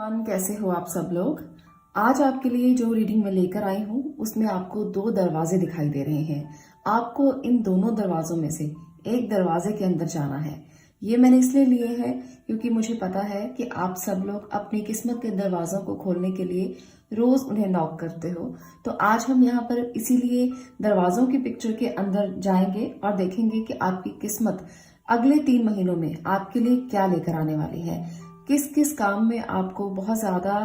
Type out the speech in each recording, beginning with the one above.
Everyone, कैसे हो आप सब लोग। आज आपके लिए जो रीडिंग मैं लेकर आई हूँ उसमें आपको दो दरवाजे दिखाई दे रहे हैं। आपको इन दोनों दरवाजों में से एक दरवाजे के अंदर जाना है। ये मैंने इसलिए लिए हैं क्योंकि मुझे पता है कि आप सब लोग अपनी किस्मत के दरवाजों को खोलने के लिए रोज उन्हें नॉक करते हो। तो आज हम यहाँ पर इसीलिए दरवाजों की पिक्चर के अंदर जाएंगे और देखेंगे कि आपकी किस्मत अगले 3 महीनों में आपके लिए क्या लेकर आने वाली है। किस किस काम में आपको बहुत ज्यादा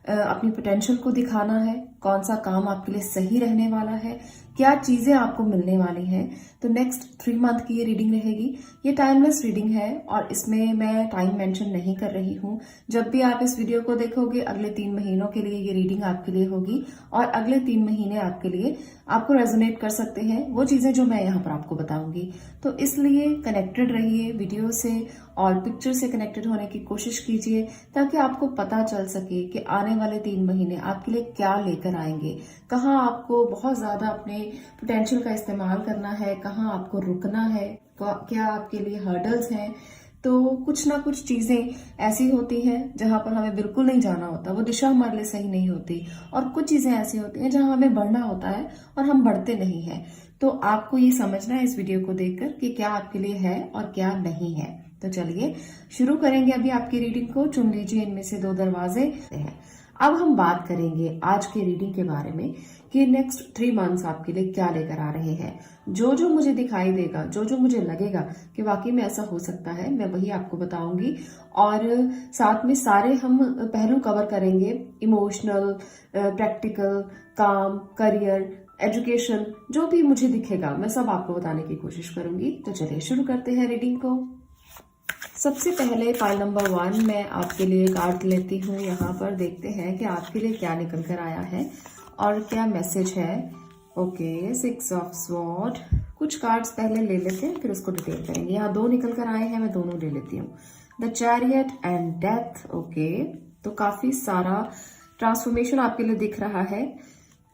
अपनी पोटेंशियल को दिखाना है, कौन सा काम आपके लिए सही रहने वाला है, क्या चीजें आपको मिलने वाली हैं। तो नेक्स्ट 3 मंथ की ये रीडिंग रहेगी। ये टाइमलेस रीडिंग है और इसमें मैं टाइम मेंशन नहीं कर रही हूँ। जब भी आप इस वीडियो को देखोगे अगले 3 महीनों के लिए ये रीडिंग आपके लिए होगी और अगले 3 महीने आपके लिए आपको रेजोनेट कर सकते हैं वो चीजें जो मैं यहाँ पर आपको बताऊंगी। तो इसलिए कनेक्टेड रहिए वीडियो से और पिक्चर से कनेक्टेड होने की कोशिश कीजिए ताकि आपको पता चल सके कि आने वाले 3 महीने आपके लिए क्या लेकर आएंगे, कहाँ आपको बहुत ज्यादा अपने पोटेंशियल का इस्तेमाल करना है, कहाँ आपको रुकना है, क्या आपके लिए हर्डल्स हैं। तो कुछ ना कुछ चीजें ऐसी होती हैं जहां पर हमें बिल्कुल नहीं जाना होता, वो दिशा हमारे लिए सही नहीं होती, और कुछ चीजें ऐसी होती हैं जहां हमें बढ़ना होता है और हम बढ़ते नहीं हैं। तो आपको ये समझना है इस वीडियो को देखकर कि क्या आपके लिए है और क्या नहीं है। तो चलिए शुरू करेंगे अभी आपकी रीडिंग को। चुन लीजिए इनमें से 2 दरवाजे हैं। अब हम बात करेंगे आज के रीडिंग के बारे में कि नेक्स्ट 3 मंथ्स आपके लिए क्या लेकर आ रहे हैं। जो जो मुझे दिखाई देगा, जो जो मुझे लगेगा कि वाकई में ऐसा हो सकता है, मैं वही आपको बताऊंगी। और साथ में सारे हम पहलू कवर करेंगे, इमोशनल, प्रैक्टिकल, काम, करियर, एजुकेशन, जो भी मुझे दिखेगा मैं सब आपको बताने की कोशिश करूंगी। तो चलिए शुरू करते हैं रीडिंग को। सबसे पहले पाइल नंबर 1 मैं आपके लिए कार्ड लेती हूँ। यहाँ पर देखते हैं कि आपके लिए क्या निकल कर आया है और क्या मैसेज है। Okay, 6 of sword. कुछ कार्ड्स पहले ले लेते हैं फिर उसको डिटेल करेंगे। यहाँ 2 निकल कर आए हैं, मैं दोनों ले लेती हूँ। The chariot and death. Okay, तो काफी सारा ट्रांसफॉर्मेशन आपके लिए दिख रहा है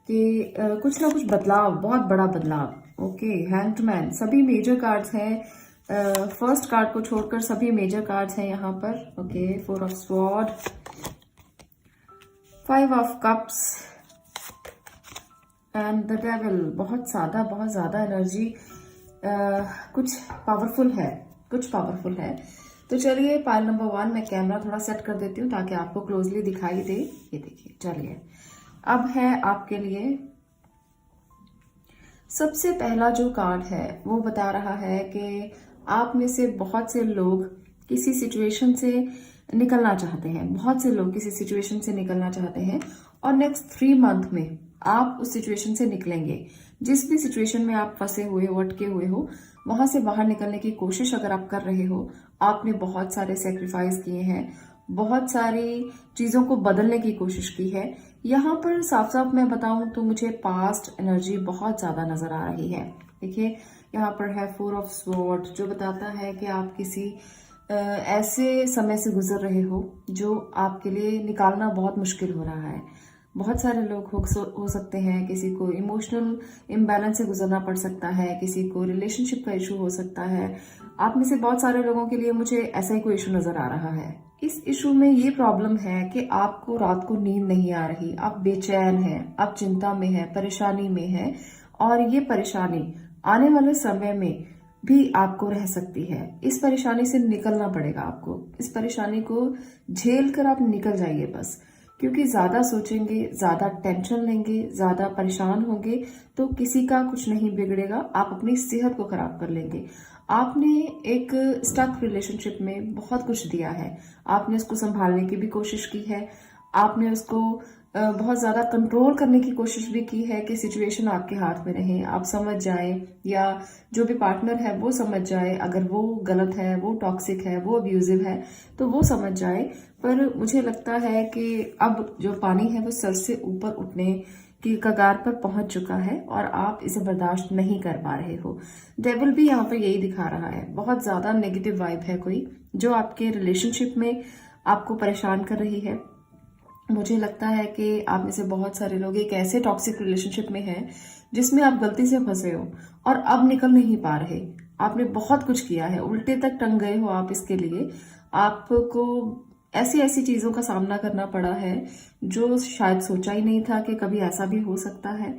कि कुछ ना कुछ बदलाव, बहुत बड़ा बदलाव। Okay, hanged man. सभी मेजर कार्ड्स हैं, फर्स्ट कार्ड को छोड़कर सभी मेजर कार्ड्स हैं यहाँ पर। Okay, 4 of sword, 5 of cups and the devil. बहुत ज्यादा एनर्जी, कुछ पावरफुल है, कुछ पावरफुल है। तो चलिए पाइल नंबर 1 मैं कैमरा थोड़ा सेट कर देती हूँ ताकि आपको क्लोजली दिखाई दे। ये देखिए, चलिए अब है आपके लिए सबसे पहला जो कार्ड है वो बता रहा है कि आप में से बहुत से लोग किसी सिचुएशन से निकलना चाहते हैं, बहुत से लोग किसी सिचुएशन से निकलना चाहते हैं और नेक्स्ट 3 मंथ में आप उस सिचुएशन से निकलेंगे। जिस भी सिचुएशन में आप फंसे हुए हो, अटके हुए हो, वहां से बाहर निकलने की कोशिश अगर आप कर रहे हो, आपने बहुत सारे सेक्रीफाइस किए हैं, बहुत सारी चीजों को बदलने की कोशिश की है। यहाँ पर साफ साफ मैं बताऊं तो मुझे पास्ट एनर्जी बहुत ज्यादा नजर आ रही है। देखिए यहाँ पर है 4 ऑफ स्वॉर्ड, जो बताता है कि आप किसी ऐसे समय से गुजर रहे हो जो आपके लिए निकालना बहुत मुश्किल हो रहा है। बहुत सारे लोग हो सकते हैं, किसी को इमोशनल इम्बैलेंस से गुजरना पड़ सकता है, किसी को रिलेशनशिप का इशू हो सकता है। आप में से बहुत सारे लोगों के लिए मुझे ऐसा ही कोई इशू नजर आ रहा है। इस इशू में ये प्रॉब्लम है कि आपको रात को नींद नहीं आ रही, आप बेचैन हैं, आप चिंता में हैं, परेशानी में हैं, और ये परेशानी आने वाले समय में भी आपको रह सकती है। इस परेशानी से निकलना पड़ेगा आपको। इस परेशानी को झेल कर आप निकल जाइए बस, क्योंकि ज्यादा सोचेंगे, ज्यादा टेंशन लेंगे, ज्यादा परेशान होंगे तो किसी का कुछ नहीं बिगड़ेगा, आप अपनी सेहत को खराब कर लेंगे। आपने एक स्टक रिलेशनशिप में बहुत कुछ दिया है, आपने उसको संभालने की भी कोशिश की है, आपने उसको बहुत ज्यादा कंट्रोल करने की कोशिश भी की है कि सिचुएशन आपके हाथ में रहे, आप समझ जाए, या जो भी पार्टनर है वो समझ जाए। अगर वो गलत है, वो टॉक्सिक है, वो अब्यूजिव है तो वो समझ जाए। पर मुझे लगता है कि अब जो पानी है वो सर से ऊपर उठने की कगार पर पहुंच चुका है और आप इसे बर्दाश्त नहीं कर पा रहे हो। डेविल भी यहाँ पर यही दिखा रहा है, बहुत ज्यादा नेगेटिव वाइब है कोई जो आपके रिलेशनशिप में आपको परेशान कर रही है। मुझे लगता है कि आप में से बहुत सारे लोग एक ऐसे टॉक्सिक रिलेशनशिप में हैं जिसमें आप गलती से फंसे हो और अब निकल नहीं पा रहे। आपने बहुत कुछ किया है, उल्टे तक टंग गए हो आप इसके लिए। आपको ऐसी ऐसी चीजों का सामना करना पड़ा है जो शायद सोचा ही नहीं था कि कभी ऐसा भी हो सकता है।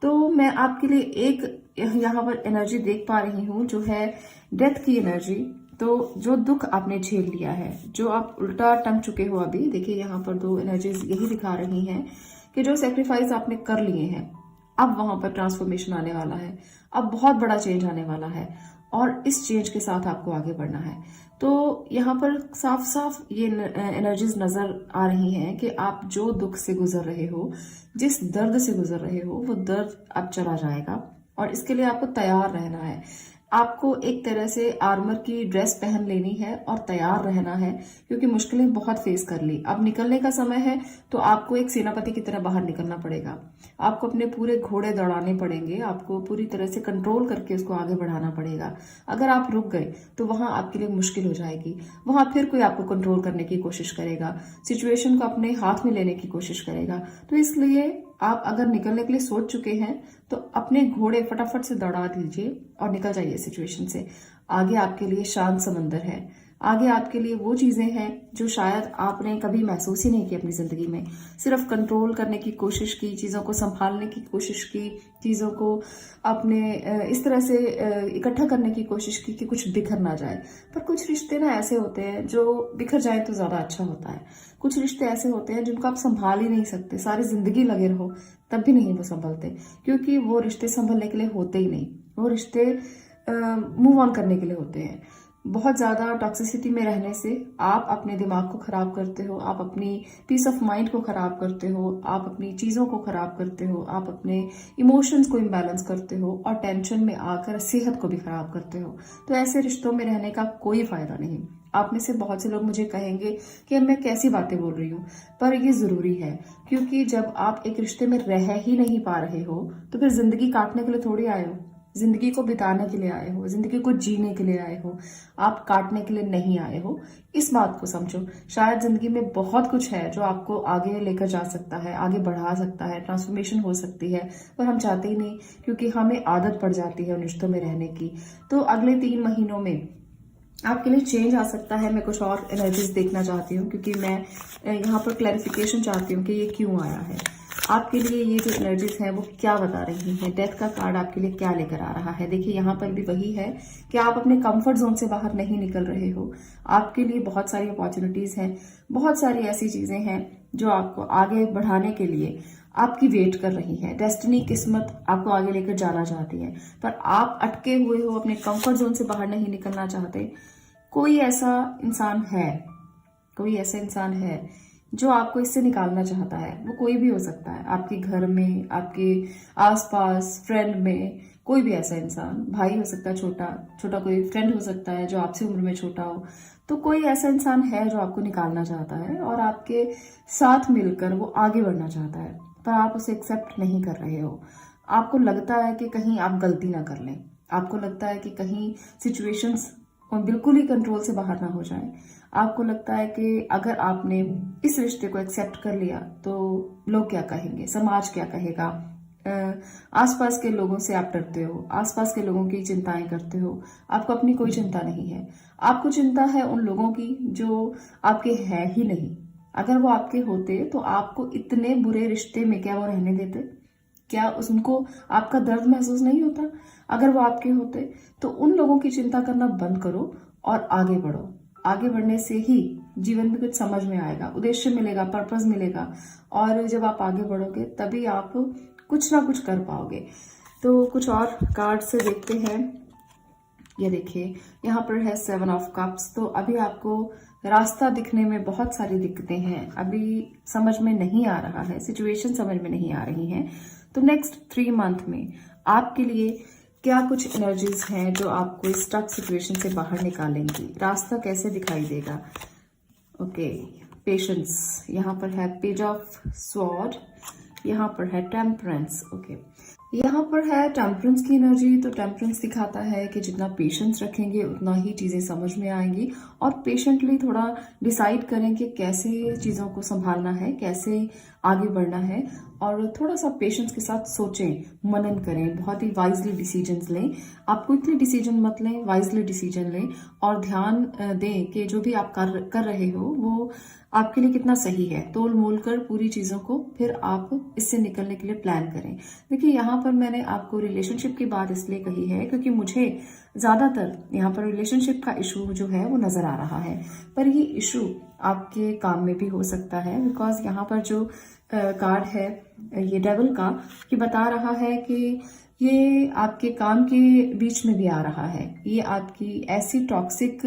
तो मैं आपके लिए एक यहाँ पर एनर्जी देख पा रही हूँ जो है डेथ की एनर्जी। तो जो दुख आपने झेल लिया है, जो आप उल्टा टंग चुके हो अभी, देखिए यहाँ पर दो एनर्जीज यही दिखा रही हैं कि जो सेक्रीफाइस आपने कर लिए हैं अब वहां पर ट्रांसफॉर्मेशन आने वाला है, अब बहुत बड़ा चेंज आने वाला है और इस चेंज के साथ आपको आगे बढ़ना है। तो यहाँ पर साफ साफ ये एनर्जीज नजर आ रही हैं कि आप जो दुख से गुजर रहे हो, जिस दर्द से गुजर रहे हो, वो दर्द अब चला जाएगा और इसके लिए आपको तैयार रहना है। आपको एक तरह से आर्मर की ड्रेस पहन लेनी है और तैयार रहना है, क्योंकि मुश्किलें बहुत फेस कर ली। अब निकलने का समय है, तो आपको एक सेनापति की तरह बाहर निकलना पड़ेगा। आपको अपने पूरे घोड़े दौड़ाने पड़ेंगे, आपको पूरी तरह से कंट्रोल करके उसको आगे बढ़ाना पड़ेगा। अगर आप रुक गए तो वहां आपके लिए मुश्किल हो जाएगी, वहां फिर कोई आपको कंट्रोल करने की कोशिश करेगा, सिचुएशन को अपने हाथ में लेने की कोशिश करेगा। तो इसलिए आप अगर निकलने के लिए सोच चुके हैं तो अपने घोड़े फटाफट से दौड़ा दीजिए और निकल जाइए सिचुएशन से। आगे आपके लिए शांत समंदर है, आगे आपके लिए वो चीजें हैं जो शायद आपने कभी महसूस ही नहीं की अपनी जिंदगी में। सिर्फ कंट्रोल करने की कोशिश की, चीजों को संभालने की कोशिश की, चीजों को अपने इस तरह से इकट्ठा करने की कोशिश की कि कुछ बिखर ना जाए। पर कुछ रिश्ते ना ऐसे होते हैं जो बिखर जाए तो ज्यादा अच्छा होता है। कुछ रिश्ते ऐसे होते हैं जिनको आप संभाल ही नहीं सकते, सारी जिंदगी लगे रहो तब भी नहीं वो संभलते, क्योंकि वो रिश्ते संभलने के लिए होते ही नहीं। वो रिश्ते मूव ऑन करने के लिए होते हैं। बहुत ज्यादा टॉक्सिसिटी में रहने से आप अपने दिमाग को खराब करते हो, आप अपनी पीस ऑफ माइंड को खराब करते हो, आप अपनी चीजों को खराब करते हो, आप अपने इमोशंस को इम्बैलेंस करते हो और टेंशन में आकर सेहत को भी खराब करते हो। तो ऐसे रिश्तों में रहने का कोई फायदा नहीं। आप में से बहुत से लोग मुझे कहेंगे कि मैं कैसी बातें बोल रही हूँ, पर ये जरूरी है, क्योंकि जब आप एक रिश्ते में रह ही नहीं पा रहे हो तो फिर जिंदगी काटने के लिए थोड़ी आए हो। जिंदगी को बिताने के लिए आए हो, जिंदगी को जीने के लिए आए हो, आप काटने के लिए नहीं आए हो। इस बात को समझो। शायद जिंदगी में बहुत कुछ है जो आपको आगे लेकर जा सकता है, आगे बढ़ा सकता है, ट्रांसफॉर्मेशन हो सकती है, पर हम चाहते ही नहीं, क्योंकि हमें आदत पड़ जाती है उन रिश्तों में रहने की। तो अगले 3 महीनों में आपके लिए चेंज आ सकता है। मैं कुछ और एनर्जीज देखना चाहती हूँ, क्योंकि मैं यहाँ पर क्लैरिफिकेशन चाहती हूँ कि ये क्यों आया है आपके लिए। ये जो एनर्जीज हैं वो क्या बता रही हैं, डेथ का कार्ड आपके लिए क्या लेकर आ रहा है। देखिए यहाँ पर भी वही है कि आप अपने कंफर्ट जोन से बाहर नहीं निकल रहे हो। आपके लिए बहुत सारी अपॉर्चुनिटीज हैं, बहुत सारी ऐसी चीजें हैं जो आपको आगे बढ़ाने के लिए आपकी वेट कर रही है। डेस्टिनी, किस्मत आपको आगे लेकर जाना चाहती है, पर आप अटके हुए हो, अपने कंफर्ट जोन से बाहर नहीं निकलना चाहते। कोई ऐसा इंसान है, कोई ऐसा इंसान है जो आपको इससे निकालना चाहता है। वो कोई भी हो सकता है, आपके घर में, आपके आसपास, फ्रेंड में, कोई भी ऐसा इंसान। भाई हो सकता है, छोटा कोई फ्रेंड हो सकता है जो आपसे उम्र में छोटा हो। तो कोई ऐसा इंसान है जो आपको निकालना चाहता है और आपके साथ मिलकर वो आगे बढ़ना चाहता है, पर आप उसे एक्सेप्ट नहीं कर रहे हो। आपको लगता है कि कहीं आप गलती ना कर लें, आपको लगता है कि कहीं सिचुएशंस बिल्कुल ही कंट्रोल से बाहर ना हो जाए। आपको लगता है कि अगर आपने इस रिश्ते को एक्सेप्ट कर लिया तो लोग क्या कहेंगे, समाज क्या कहेगा। आसपास के लोगों से आप डरते हो, आसपास के लोगों की चिंताएं करते हो। आपको अपनी कोई चिंता नहीं है, आपको चिंता है उन लोगों की जो आपके है ही नहीं। अगर वो आपके होते तो आपको इतने बुरे रिश्ते में क्या वो रहने देते? क्या उनको आपका दर्द महसूस नहीं होता? अगर वो आपके होते तो उन लोगों की चिंता करना बंद करो और आगे बढ़ो। आगे बढ़ने से ही जीवन में कुछ समझ में आएगा, उद्देश्य मिलेगा, पर्पस मिलेगा, और जब आप आगे बढ़ोगे तभी आप कुछ ना कुछ कर पाओगे। तो कुछ और कार्ड से देखते हैं। ये देखिए यहाँ पर है 7 ऑफ कप्स। तो अभी आपको रास्ता दिखने में बहुत सारी दिक्कतें हैं, अभी समझ में नहीं आ रहा है, सिचुएशन समझ में नहीं आ रही हैं। तो नेक्स्ट 3 मंथ में आपके लिए क्या कुछ एनर्जीज हैं जो आपको स्टक सिचुएशन से बाहर निकालेंगी? रास्ता कैसे दिखाई देगा? Okay, patience. यहाँ पर है पेज ऑफ स्वॉर्ड, यहाँ पर है टेम्परेंस। ओके, यहाँ पर है टेम्परेंस की एनर्जी। तो टेम्परेंस दिखाता है कि जितना पेशेंस रखेंगे उतना ही चीजें समझ में आएंगी, और पेशेंटली थोड़ा डिसाइड करें कि कैसे चीजों को संभालना है, कैसे आगे बढ़ना है। और थोड़ा सा पेशेंस के साथ सोचें, मनन करें, बहुत ही वाइजली डिसीजंस लें। आप क्विकली डिसीजन मत लें, वाइजली डिसीजन लें और ध्यान दें कि जो भी आप कर रहे हो वो आपके लिए कितना सही है। तोल मोल कर पूरी चीज़ों को फिर आप इससे निकलने के लिए प्लान करें। देखिए, यहाँ पर मैंने आपको रिलेशनशिप की बात इसलिए कही है क्योंकि मुझे ज़्यादातर यहाँ पर रिलेशनशिप का इशू जो है वो नज़र आ रहा है, पर ये इशू आपके काम में भी हो सकता है। बिकॉज यहाँ पर जो कार्ड है ये डेविल का, ये बता रहा है कि ये आपके काम के बीच में भी आ रहा है। ये आपकी ऐसी टॉक्सिक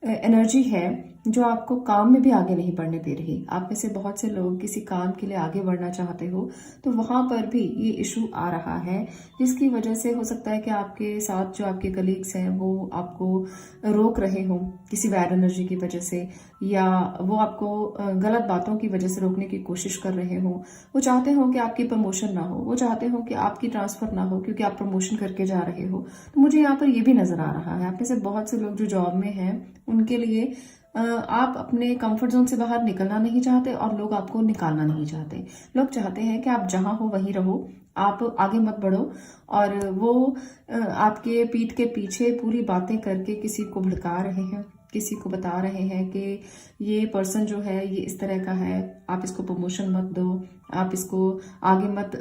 एनर्जी है जो आपको काम में भी आगे नहीं बढ़ने दे रही। आप में से बहुत से लोग किसी काम के लिए आगे बढ़ना चाहते हो तो वहां पर भी ये इशू आ रहा है, जिसकी वजह से हो सकता है कि आपके साथ जो आपके कलीग्स हैं वो आपको रोक रहे हो किसी बैड एनर्जी की वजह से, या वो आपको गलत बातों की वजह से रोकने की कोशिश कर रहे हो। वो चाहते हो कि आपकी प्रमोशन ना हो, वो चाहते हो कि आपकी ट्रांसफर ना हो क्योंकि आप प्रमोशन करके जा रहे हो। तो मुझे यहाँ पर ये भी नजर आ रहा है आप में से बहुत से लोग जो जॉब में हैं उनके लिए आप अपने कंफर्ट जोन से बाहर निकलना नहीं चाहते और लोग आपको निकालना नहीं चाहते। लोग चाहते हैं कि आप जहां हो वहीं रहो, आप आगे मत बढ़ो। और वो आपके पीठ के पीछे पूरी बातें करके किसी को भड़का रहे हैं, किसी को बता रहे हैं कि ये पर्सन जो है ये इस तरह का है, आप इसको प्रमोशन मत दो, आप इसको आगे मत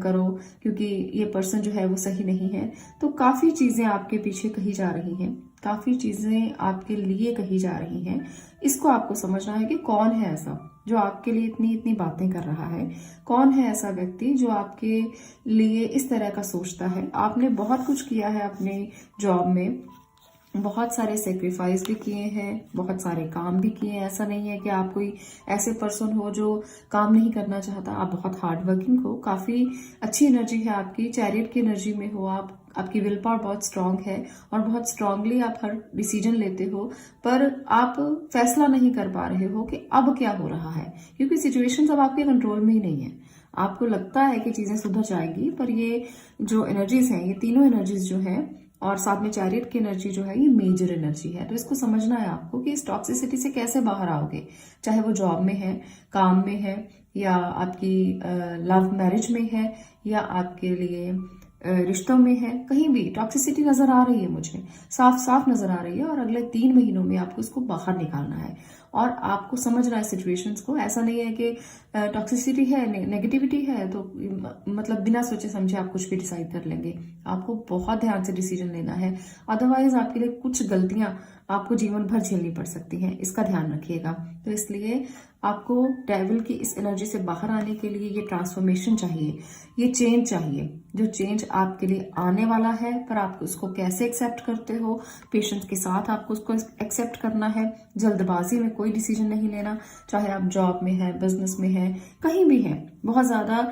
करो क्योंकि ये पर्सन जो है वो सही नहीं है। तो काफ़ी चीज़ें आपके पीछे कही जा रही हैं, काफ़ी चीज़ें आपके लिए कही जा रही हैं। इसको आपको समझना है कि कौन है ऐसा जो आपके लिए इतनी इतनी बातें कर रहा है, कौन है ऐसा व्यक्ति जो आपके लिए इस तरह का सोचता है। आपने बहुत कुछ किया है अपने जॉब में, बहुत सारे सेक्रीफाइस भी किए हैं, बहुत सारे काम भी किए हैं। ऐसा नहीं है कि आप कोई ऐसे पर्सन हो जो काम नहीं करना चाहता। आप बहुत हार्ड वर्किंग हो, काफ़ी अच्छी एनर्जी है आपकी, चैरियट की एनर्जी में हो आप, आपकी विल पावर बहुत स्ट्रांग है और बहुत स्ट्रांगली आप हर डिसीजन लेते हो। पर आप फैसला नहीं कर पा रहे हो कि अब क्या हो रहा है क्योंकि सिचुएशन अब आपके कंट्रोल में ही नहीं है। आपको लगता है कि चीज़ें सुधर जाएगी, पर ये जो एनर्जीज हैं, ये तीनों एनर्जीज जो हैं और साथ में चैरियट की एनर्जी जो है ये मेजर एनर्जी है। तो इसको समझना है आपको कि इस टॉक्सिसिटी से कैसे बाहर आओगे, चाहे वो जॉब में है, काम में है, या आपकी लव मैरिज में है, या आपके लिए रिश्तों में है। कहीं भी टॉक्सिसिटी नजर आ रही है, मुझे साफ साफ नजर आ रही है और अगले 3 महीनों में आपको इसको बाहर निकालना है और आपको समझना है सिचुएशंस को। ऐसा नहीं है कि टॉक्सिसिटी है, नेगेटिविटी है तो मतलब बिना सोचे समझे आप कुछ भी डिसाइड कर लेंगे। आपको बहुत ध्यान से डिसीजन लेना है, अदरवाइज आपके लिए कुछ गलतियां आपको जीवन भर झेलनी पड़ सकती हैं। इसका ध्यान रखिएगा। तो इसलिए आपको डेविल की इस एनर्जी से बाहर आने के लिए ये ट्रांसफॉर्मेशन चाहिए, ये चेंज चाहिए, जो चेंज आपके लिए आने वाला है। पर आप उसको कैसे एक्सेप्ट करते हो, पेशेंस के साथ आपको उसको एक्सेप्ट करना है। जल्दबाजी में कोई डिसीजन नहीं लेना, चाहे आप जॉब में है, बिजनेस में है, कहीं भी है। बहुत ज्यादा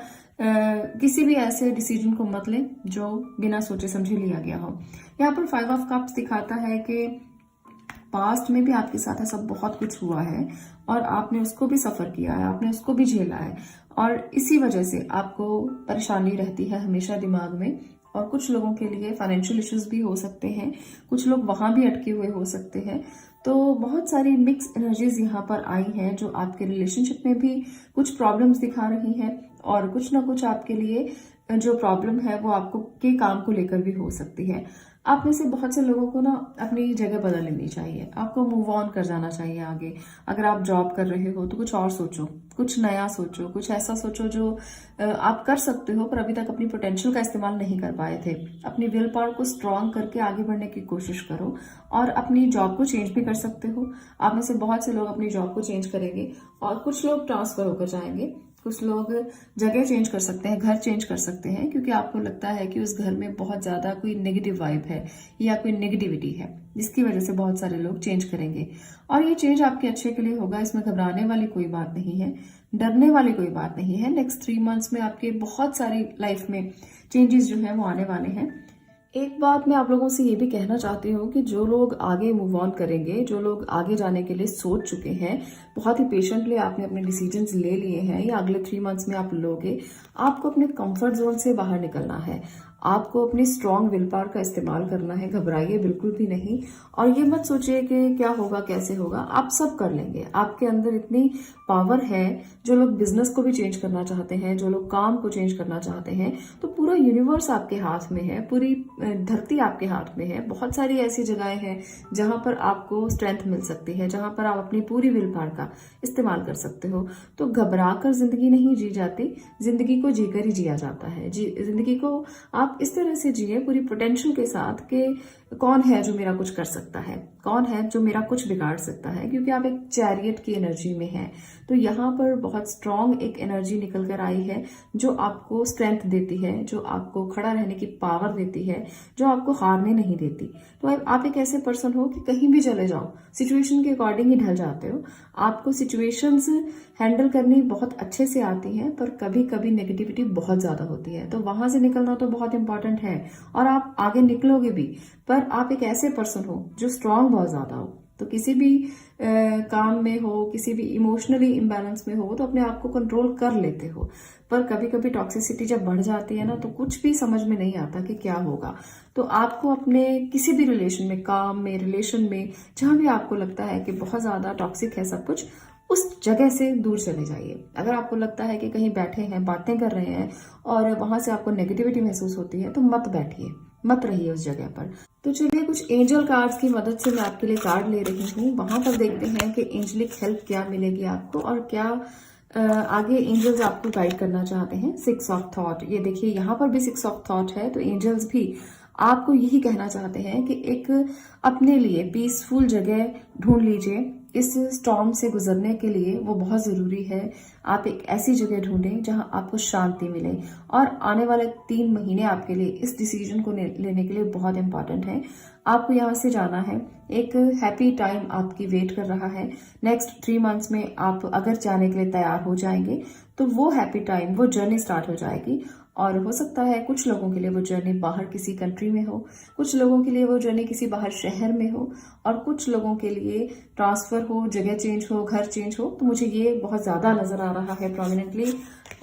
किसी भी ऐसे डिसीजन को मत लें जो बिना सोचे समझे लिया गया हो। यहाँ पर 5 ऑफ कप्स दिखाता है कि पास्ट में भी आपके साथ ऐसा बहुत कुछ हुआ है और आपने उसको भी सफर किया है, आपने उसको भी झेला है और इसी वजह से आपको परेशानी रहती है हमेशा दिमाग में। और कुछ लोगों के लिए फाइनेंशियल इश्यूज भी हो सकते हैं, कुछ लोग वहां भी अटके हुए हो सकते हैं। तो बहुत सारी मिक्स एनर्जीज यहाँ पर आई हैं जो आपके रिलेशनशिप में भी कुछ प्रॉब्लम्स दिखा रही हैं और कुछ ना कुछ आपके लिए जो प्रॉब्लम है वो आपको के काम को लेकर भी हो सकती है। आप में से बहुत से लोगों को ना अपनी जगह बदल लेनी चाहिए, आपको मूव ऑन कर जाना चाहिए आगे। अगर आप जॉब कर रहे हो तो कुछ और सोचो, कुछ नया सोचो, कुछ ऐसा सोचो जो आप कर सकते हो पर अभी तक अपनी पोटेंशियल का इस्तेमाल नहीं कर पाए थे। अपनी विल पावर को स्ट्रांग करके आगे बढ़ने की कोशिश करो और अपनी जॉब को चेंज भी कर सकते हो। आप में से बहुत से लोग अपनी जॉब को चेंज करेंगे और कुछ लोग ट्रांसफर होकर जाएंगे, कुछ लोग जगह चेंज कर सकते हैं, घर चेंज कर सकते हैं क्योंकि आपको लगता है कि उस घर में बहुत ज्यादा कोई नेगेटिव वाइब है या कोई नेगेटिविटी है, जिसकी वजह से बहुत सारे लोग चेंज करेंगे और ये चेंज आपके अच्छे के लिए होगा। इसमें घबराने वाली कोई बात नहीं है, डरने वाली कोई बात नहीं है। नेक्स्ट 3 मंथ्स में आपके बहुत सारी लाइफ में चेंजेस जो है वो आने वाले हैं। एक बात मैं आप लोगों से ये भी कहना चाहती हूँ कि जो लोग आगे मूव ऑन करेंगे, जो लोग आगे जाने के लिए सोच चुके हैं, बहुत ही पेशेंटली आपने अपने डिसीजंस ले लिए हैं या अगले 3 मंथ्स में आप लोगे, आपको अपने कंफर्ट जोन से बाहर निकलना है। आपको अपनी स्ट्रॉन्ग विल पावर का इस्तेमाल करना है, घबराइए बिल्कुल भी नहीं। और ये मत सोचिए कि क्या होगा कैसे होगा, आप सब कर लेंगे। आपके अंदर इतनी पावर है। जो लोग बिजनेस को भी चेंज करना चाहते हैं, जो लोग काम को चेंज करना चाहते हैं, तो पूरा यूनिवर्स आपके हाथ में है, पूरी धरती आपके हाथ में है। बहुत सारी ऐसी जगहें हैं जहां पर आपको स्ट्रेंथ मिल सकती है, जहां पर आप अपनी पूरी विल पावर का इस्तेमाल कर सकते हो। तो घबरा कर जिंदगी नहीं जी जाती, जिंदगी को जीकर ही जिया जाता है। जिंदगी को आप इस तरह से जिए पूरी पोटेंशियल के साथ कि कौन है जो मेरा कुछ कर सकता है, कौन है जो मेरा कुछ बिगाड़ सकता है, क्योंकि आप एक चैरियट की एनर्जी में हैं। तो यहाँ पर बहुत स्ट्रांग एक एनर्जी निकल कर आई है जो आपको स्ट्रेंथ देती है, जो आपको खड़ा रहने की पावर देती है, जो आपको हारने नहीं देती। तो आप एक ऐसे पर्सन हो कि कहीं भी चले जाओ, सिचुएशन के अकॉर्डिंग ही ढल जाते हो। आपको सिचुएशंस हैंडल करनी बहुत अच्छे से आती हैं, पर कभी कभी नेगेटिविटी बहुत ज्यादा होती है, तो वहां से निकलना तो बहुत इंपॉर्टेंट है और आप आगे निकलोगे भी। पर आप एक ऐसे पर्सन हो जो स्ट्रांग बहुत ज्यादा हो, तो किसी भी काम में हो, किसी भी इमोशनली इम्बैलेंस में हो, तो अपने आप को कंट्रोल कर लेते हो। पर कभी कभी टॉक्सिसिटी जब बढ़ जाती है ना, तो कुछ भी समझ में नहीं आता कि क्या होगा। तो आपको अपने किसी भी रिलेशन में, काम में, रिलेशन में, जहां भी आपको लगता है कि बहुत ज्यादा टॉक्सिक है सब कुछ, उस जगह से दूर चले जाइए। अगर आपको लगता है कि कहीं बैठे हैं, बातें कर रहे हैं और वहां से आपको नेगेटिविटी महसूस होती है, तो मत बैठिए, मत रहिए उस जगह पर। तो चलिए कुछ एंजल कार्ड्स की मदद से मैं आपके लिए कार्ड ले रही हूँ। वहां पर देखते हैं कि एंजलिक हेल्प क्या मिलेगी आपको और क्या आगे एंजल्स आपको गाइड करना चाहते हैं। 6 ऑफ थॉट, ये देखिए यहाँ पर भी 6 ऑफ थॉट है, तो एंजल्स भी आपको यही कहना चाहते हैं कि एक अपने लिए पीसफुल जगह ढूंढ लीजिए। इस स्टॉर्म से गुजरने के लिए वो बहुत जरूरी है। आप एक ऐसी जगह ढूंढें जहां आपको शांति मिले, और आने वाले 3 महीने आपके लिए इस डिसीजन को लेने के लिए बहुत इंपॉर्टेंट है। आपको यहाँ से जाना है, एक हैप्पी टाइम आपकी वेट कर रहा है। नेक्स्ट 3 मंथ्स में आप अगर जाने के लिए तैयार हो जाएंगे तो वो हैप्पी टाइम, वो जर्नी स्टार्ट हो जाएगी। और हो सकता है कुछ लोगों के लिए वो जर्नी बाहर किसी कंट्री में हो, कुछ लोगों के लिए वो जर्नी किसी बाहर शहर में हो, और कुछ लोगों के लिए ट्रांसफर हो, जगह चेंज हो, घर चेंज हो। तो मुझे ये बहुत ज्यादा नजर आ रहा है प्रोमिनेंटली।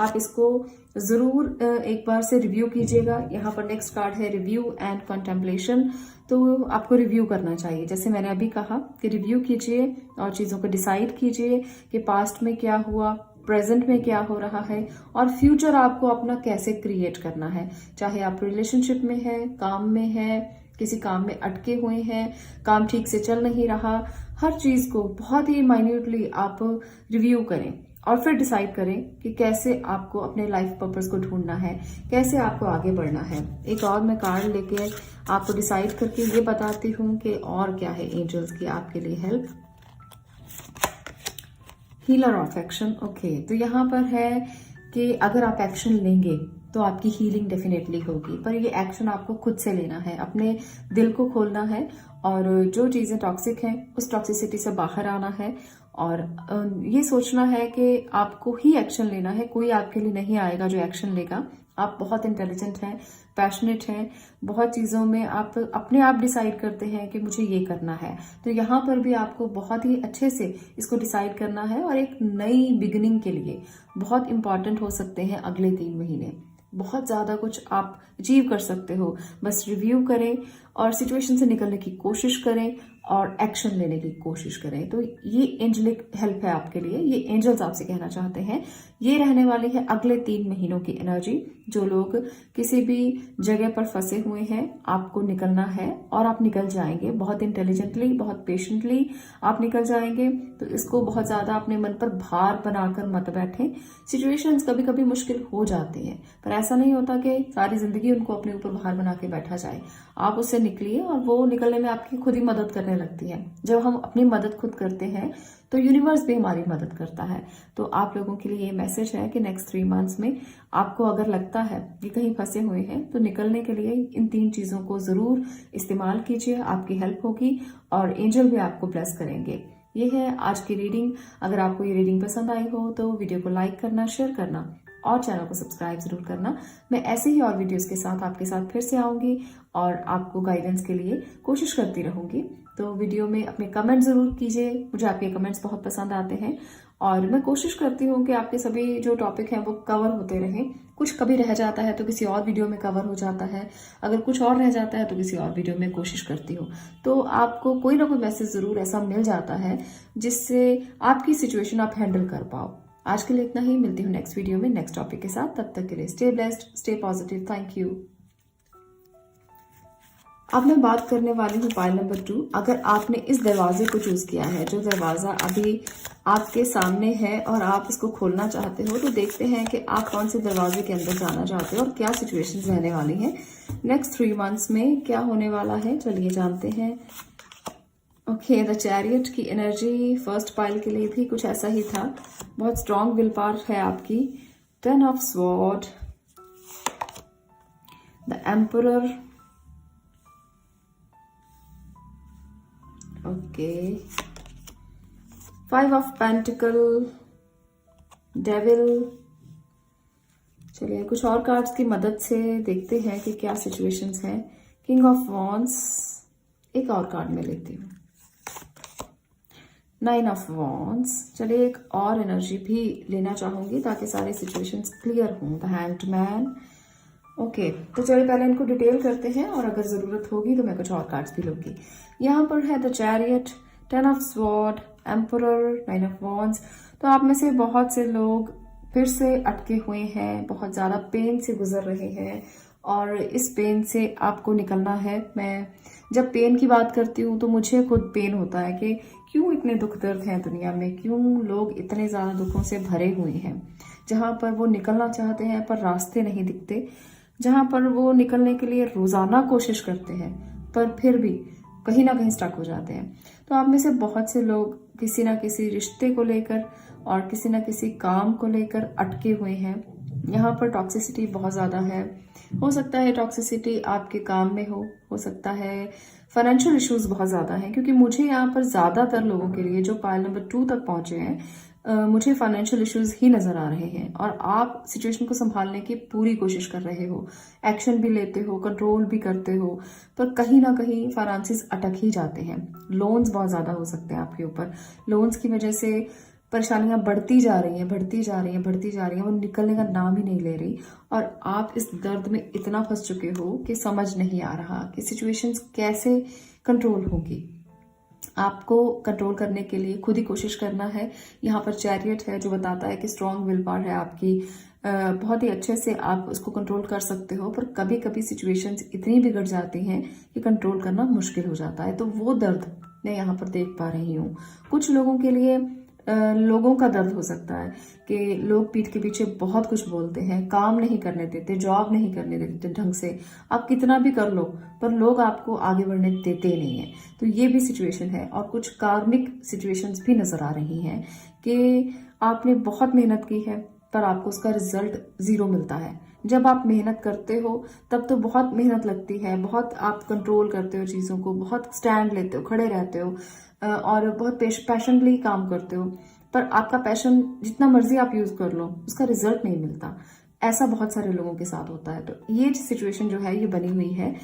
आप इसको जरूर एक बार से रिव्यू कीजिएगा। यहाँ पर नेक्स्ट कार्ड है रिव्यू एंड कंटेम्पलेशन। तो आपको रिव्यू करना चाहिए, जैसे मैंने अभी कहा कि रिव्यू कीजिए और चीजों को डिसाइड कीजिए कि पास्ट में क्या हुआ, प्रेजेंट में क्या हो रहा है, और फ्यूचर आपको अपना कैसे क्रिएट करना है। चाहे आप रिलेशनशिप में है, काम में है, किसी काम में अटके हुए हैं, काम ठीक से चल नहीं रहा, हर चीज को बहुत ही माइन्यूटली आप रिव्यू करें और फिर डिसाइड करें कि कैसे आपको अपने लाइफ पर्पस को ढूंढना है, कैसे आपको आगे बढ़ना है। एक और मैं कार्ड लेके आपको डिसाइड करके ये बताती हूँ कि और क्या है एंजल्स की आपके लिए help. Healer of action. Okay, तो यहाँ पर है कि अगर आप एक्शन लेंगे तो आपकी हीलिंग डेफिनेटली होगी, पर ये एक्शन आपको खुद से लेना है, अपने दिल को खोलना है और जो चीजें टॉक्सिक हैं उस टॉक्सिसिटी से बाहर आना है, और ये सोचना है कि आपको ही एक्शन लेना है, कोई आपके लिए नहीं आएगा जो एक्शन लेगा। आप बहुत इंटेलिजेंट हैं, पैशनेट हैं, बहुत चीज़ों में आप अपने आप डिसाइड करते हैं कि मुझे ये करना है। तो यहाँ पर भी आपको बहुत ही अच्छे से इसको डिसाइड करना है, और एक नई बिगिनिंग के लिए बहुत इंपॉर्टेंट हो सकते हैं अगले 3 महीने। बहुत ज़्यादा कुछ आप अचीव कर सकते हो। बस रिव्यू करें और सिचुएशन से निकलने की कोशिश करें और एक्शन लेने की कोशिश करें। तो ये एंजलिक हेल्प है आपके लिए, ये एंजल्स आपसे कहना चाहते हैं। ये रहने वाली है अगले 3 महीनों की एनर्जी। जो लोग किसी भी जगह पर फंसे हुए हैं, आपको निकलना है और आप निकल जाएंगे। बहुत इंटेलिजेंटली, बहुत पेशेंटली आप निकल जाएंगे। तो इसको बहुत ज्यादा अपने मन पर भार बनाकर मत बैठें। सिचुएशंस कभी कभी मुश्किल हो जाती हैं, पर ऐसा नहीं होता कि सारी जिंदगी उनको अपने ऊपर भार बना के बैठा जाए। आप उससे निकलिए और वो निकलने में आपकी खुद ही मदद करने लगती है। जब हम अपनी मदद खुद करते हैं तो यूनिवर्स भी हमारी मदद करता है। तो आप लोगों के लिए ये मैसेज है कि नेक्स्ट 3 मंथ्स में आपको अगर लगता है कि कहीं फंसे हुए हैं, तो निकलने के लिए इन 3 चीजों को जरूर इस्तेमाल कीजिए, आपकी हेल्प होगी और एंजल भी आपको ब्लेस करेंगे। ये है आज की रीडिंग। अगर आपको ये रीडिंग पसंद आई हो तो वीडियो को लाइक करना, शेयर करना और चैनल को सब्सक्राइब जरूर करना। मैं ऐसे ही और वीडियोस के साथ आपके साथ फिर से आऊंगी और आपको गाइडेंस के लिए कोशिश करती रहूंगी। तो वीडियो में अपने कमेंट जरूर कीजिए, मुझे आपके कमेंट्स बहुत पसंद आते हैं और मैं कोशिश करती हूँ कि आपके सभी जो टॉपिक हैं वो कवर होते रहें। कुछ कभी रह जाता है तो किसी और वीडियो में कवर हो जाता है, अगर कुछ और रह जाता है तो किसी और वीडियो में कोशिश करती हूँ। तो आपको कोई ना कोई मैसेज ज़रूर ऐसा मिल जाता है जिससे आपकी सिचुएशन आप हैंडल कर पाओ। आज के लिए इतना ही, मिलती हूँ नेक्स्ट वीडियो में नेक्स्ट टॉपिक के साथ। तब तक के लिए stay blessed, stay positive, thank you. अब मैं बात करने वाली हूँ पाइल नंबर 2। अगर आपने इस दरवाजे को चूज किया है, जो दरवाजा अभी आपके सामने है और आप इसको खोलना चाहते हो, तो देखते हैं कि आप कौन से दरवाजे के अंदर जाना चाहते हो और क्या सिचुएशंस रहने वाली हैं नेक्स्ट 3 मंथ्स में, क्या होने वाला है, चलिए जानते हैं। ओके, द चैरियट की एनर्जी फर्स्ट पाइल के लिए भी कुछ ऐसा ही था। बहुत स्ट्रॉन्ग विल पावर है आपकी। 10 of sword, the emperor, okay, 5 of pentacle, devil. चलिए कुछ और कार्ड्स की मदद से देखते हैं कि क्या सिचुएशंस हैं। किंग ऑफ वॉन्ड्स, एक और कार्ड में लेती हूँ। 9 ऑफ वॉन्ड्स। चलिए एक और एनर्जी भी लेना चाहूंगी ताकि सारे सिचुएशंस क्लियर हों। The hanged man. ओके, तो चलिए पहले इनको डिटेल करते हैं और अगर जरूरत होगी तो मैं कुछ और कार्ड्स भी लूंगी। यहाँ पर है the chariot, 10 of sword, emperor, 9 of wands. तो आप में से बहुत से लोग फिर से अटके हुए हैं, बहुत ज्यादा पेन से गुजर रहे हैं और इस पेन से आपको निकलना है। मैं जब पेन की बात करती हूँ तो मुझे खुद पेन होता है कि क्यों इतने दुख दर्द हैं दुनिया में, क्यों लोग इतने ज्यादा दुखों से भरे हुए हैं, जहां पर वो निकलना चाहते हैं पर रास्ते नहीं दिखते, जहां पर वो निकलने के लिए रोजाना कोशिश करते हैं पर फिर भी कहीं ना कहीं स्टक हो जाते हैं। तो आप में से बहुत से लोग किसी ना किसी रिश्ते को लेकर और किसी ना किसी काम को लेकर अटके हुए हैं। यहाँ पर टॉक्सिसिटी बहुत ज्यादा है। हो सकता है टॉक्सिसिटी आपके काम में हो सकता है फाइनेंशियल इश्यूज बहुत ज्यादा हैं, क्योंकि मुझे यहाँ पर ज्यादातर लोगों के लिए जो पाइल नंबर 2 तक पहुंचे हैं, मुझे फाइनेंशियल इश्यूज ही नजर आ रहे हैं और आप सिचुएशन को संभालने की पूरी कोशिश कर रहे हो, एक्शन भी लेते हो, कंट्रोल भी करते हो, पर कहीं ना कहीं फाइनेंसेस अटक ही जाते हैं। लोन्स बहुत ज्यादा हो सकते हैं आपके ऊपर। लोन्स की वजह से परेशानियां बढ़ती जा रही हैं, बढ़ती जा रही हैं, बढ़ती जा रही हैं, वो निकलने का नाम ही नहीं ले रही और आप इस दर्द में इतना फंस चुके हो कि समझ नहीं आ रहा कि सिचुएशंस कैसे कंट्रोल होगी। आपको कंट्रोल करने के लिए खुद ही कोशिश करना है। यहाँ पर चैरियट है जो बताता है कि स्ट्रॉन्ग विल पावर है आपकी, बहुत ही अच्छे से आप उसको कंट्रोल कर सकते हो, पर कभी कभी सिचुएशंस इतनी बिगड़ जाती हैं कि कंट्रोल करना मुश्किल हो जाता है। तो वो दर्द मैं यहाँ पर देख पा रही हूँ। कुछ लोगों के लिए लोगों का दर्द हो सकता है कि लोग पीठ के पीछे बहुत कुछ बोलते हैं, काम नहीं करने देते, जॉब नहीं करने देते ढंग से, आप कितना भी कर लो पर लोग आपको आगे बढ़ने देते नहीं है। तो ये भी सिचुएशन है। और कुछ कार्मिक सिचुएशंस भी नजर आ रही हैं कि आपने बहुत मेहनत की है पर आपको उसका रिजल्ट 0 मिलता है। जब आप मेहनत करते हो तब तो बहुत मेहनत लगती है, बहुत आप कंट्रोल करते हो चीज़ों को, बहुत स्टैंड लेते हो, खड़े रहते हो और बहुत पैशनली काम करते हो, पर आपका पैशन जितना मर्जी आप यूज कर लो उसका रिजल्ट नहीं मिलता। ऐसा बहुत सारे लोगों के साथ होता है। तो ये सिचुएशन जो है ये बनी हुई है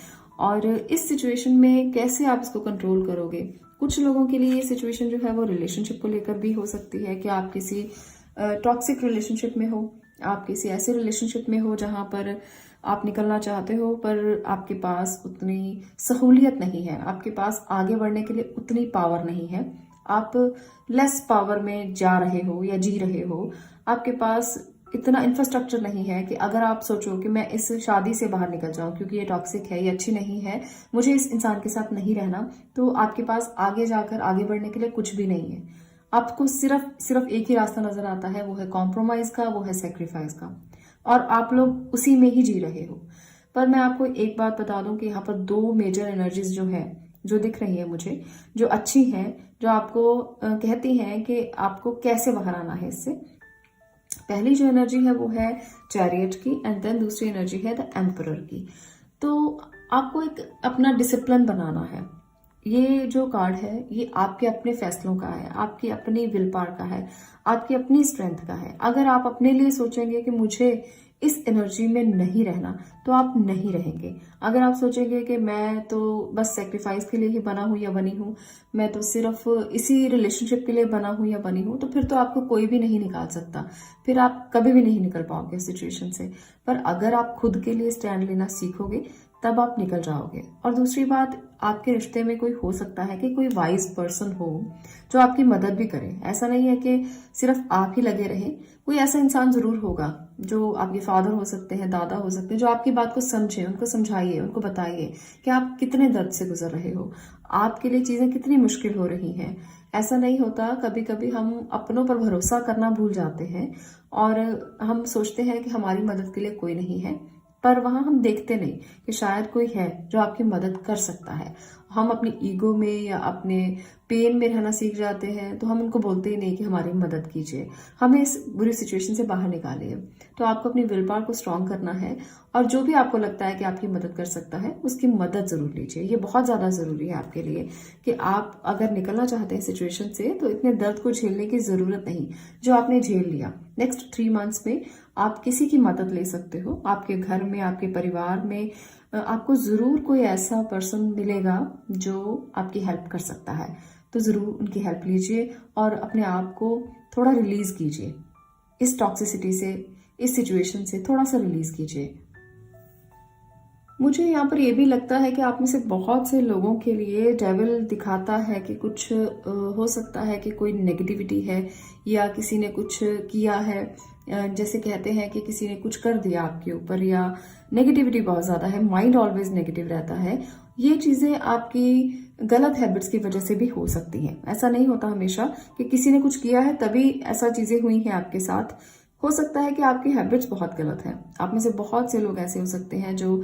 और इस सिचुएशन में कैसे आप इसको कंट्रोल करोगे। कुछ लोगों के लिए ये सिचुएशन जो है वो रिलेशनशिप को लेकर भी हो सकती है कि आप किसी टॉक्सिक रिलेशनशिप में हो, आप किसी ऐसे रिलेशनशिप में हो जहां पर आप निकलना चाहते हो पर आपके पास उतनी सहूलियत नहीं है, आपके पास आगे बढ़ने के लिए उतनी पावर नहीं है, आप लेस पावर में जा रहे हो या जी रहे हो, आपके पास इतना इंफ्रास्ट्रक्चर नहीं है कि अगर आप सोचो कि मैं इस शादी से बाहर निकल जाऊं क्योंकि ये टॉक्सिक है, ये अच्छी नहीं है, मुझे इस इंसान के साथ नहीं रहना, तो आपके पास आगे जाकर आगे बढ़ने के लिए कुछ भी नहीं है। आपको सिर्फ एक ही रास्ता नजर आता है, वो है कॉम्प्रोमाइज का, वो है सेक्रीफाइस का, और आप लोग उसी में ही जी रहे हो। पर मैं आपको एक बात बता दूं कि यहाँ पर 2 मेजर एनर्जीज जो है जो दिख रही है मुझे, जो अच्छी हैं, जो आपको कहती हैं कि आपको कैसे बाहर आना है इससे। पहली जो एनर्जी है वो है चैरियट की एंड देन दूसरी एनर्जी है द एम्परर की। तो आपको एक अपना डिसिप्लिन बनाना है। ये जो कार्ड है ये आपके अपने फैसलों का है, आपकी अपनी विल पावर का है, आपकी अपनी स्ट्रेंथ का है। अगर आप अपने लिए सोचेंगे कि मुझे इस एनर्जी में नहीं रहना, तो आप नहीं रहेंगे। अगर आप सोचेंगे कि मैं तो बस सेक्रीफाइस के लिए ही बना हूं या बनी हूं, मैं तो सिर्फ इसी रिलेशनशिप के लिए बना हूं या बनी हूं, तो फिर तो आपको कोई भी नहीं निकाल सकता, फिर आप कभी भी नहीं निकल पाओगे इस सिचुएशन से। पर अगर आप खुद के लिए स्टैंड लेना सीखोगे तब आप निकल जाओगे। और दूसरी बात, आपके रिश्ते में कोई हो सकता है कि कोई वाइज पर्सन हो जो आपकी मदद भी करे। ऐसा नहीं है कि सिर्फ आप ही लगे रहें, कोई ऐसा इंसान जरूर होगा जो आपके फादर हो सकते हैं, दादा हो सकते हैं, जो आपकी बात को समझे। उनको समझाइए, उनको बताइए कि आप कितने दर्द से गुजर रहे हो, आपके लिए चीजें कितनी मुश्किल हो रही हैं। ऐसा नहीं होता, कभी कभी हम अपनों पर भरोसा करना भूल जाते हैं और हम सोचते हैं कि हमारी मदद के लिए कोई नहीं है, पर वहां हम देखते नहीं कि शायद कोई है जो आपकी मदद कर सकता है। हम अपनी ईगो में या अपने पेन में रहना सीख जाते हैं, तो हम उनको बोलते ही नहीं कि हमारी मदद कीजिए, हमें इस बुरी सिचुएशन से बाहर निकालिए। तो आपको अपनी विल पावर को स्ट्रांग करना है और जो भी आपको लगता है कि आपकी मदद कर सकता है उसकी मदद जरूर लीजिए। ये बहुत ज्यादा जरूरी है आपके लिए कि आप अगर निकलना चाहते हैं सिचुएशन से, तो इतने दर्द को झेलने की जरूरत नहीं जो आपने झेल लिया। नेक्स्ट 3 मंथ्स में आप किसी की मदद ले सकते हो। आपके घर में, आपके परिवार में आपको जरूर कोई ऐसा पर्सन मिलेगा जो आपकी हेल्प कर सकता है, तो जरूर उनकी हेल्प लीजिए और अपने आप को थोड़ा रिलीज कीजिए इस टॉक्सिसिटी से, इस सिचुएशन से थोड़ा सा रिलीज कीजिए। मुझे यहाँ पर यह भी लगता है कि आप में से बहुत से लोगों के लिए डेविल दिखाता है कि कुछ हो सकता है कि कोई नेगेटिविटी है या किसी ने कुछ किया है। जैसे कहते हैं कि किसी ने कुछ कर दिया आपके ऊपर, या नेगेटिविटी बहुत ज्यादा है, माइंड ऑलवेज नेगेटिव रहता है। ये चीजें आपकी गलत हैबिट्स की वजह से भी हो सकती हैं। ऐसा नहीं होता हमेशा कि किसी ने कुछ किया है तभी ऐसा चीजें हुई हैं आपके साथ। हो सकता है कि आपकी हैबिट्स बहुत गलत हैं। आप में से बहुत से लोग ऐसे हो सकते हैं जो